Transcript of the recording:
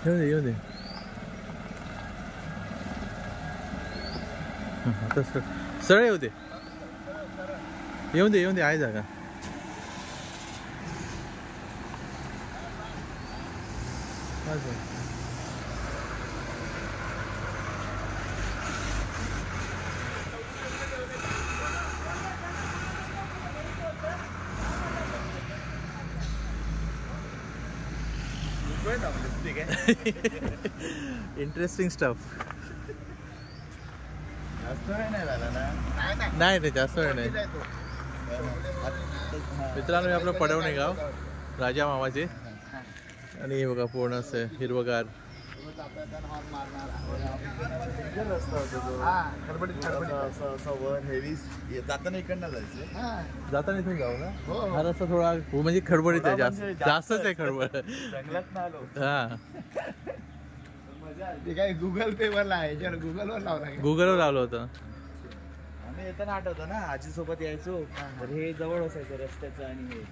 येऊ दे आता सरळ येऊ दे आहे जागा. Interesting stuff. जास्त वेळ नाही झाला ना. नाही जास्त वेळ नाही. मित्रांनो हे आपलं पडवणे गाव राजा मामाचे आणि हे बघा पूर्ण असं हिरवगार. जाताना इकडनं जायचं. जाताना इथून जाऊ ना. हा रस्ता थोडा म्हणजे खडबडीत आहे. जास्तच आहे खडबड. हा ते काय गुगल पे वर आहे. गुगलवर लावलं होतं. आम्ही येताना आठवतं ना आजी सोबत यायचो तर हे जवळ असायचं रस्त्याचं आणि हे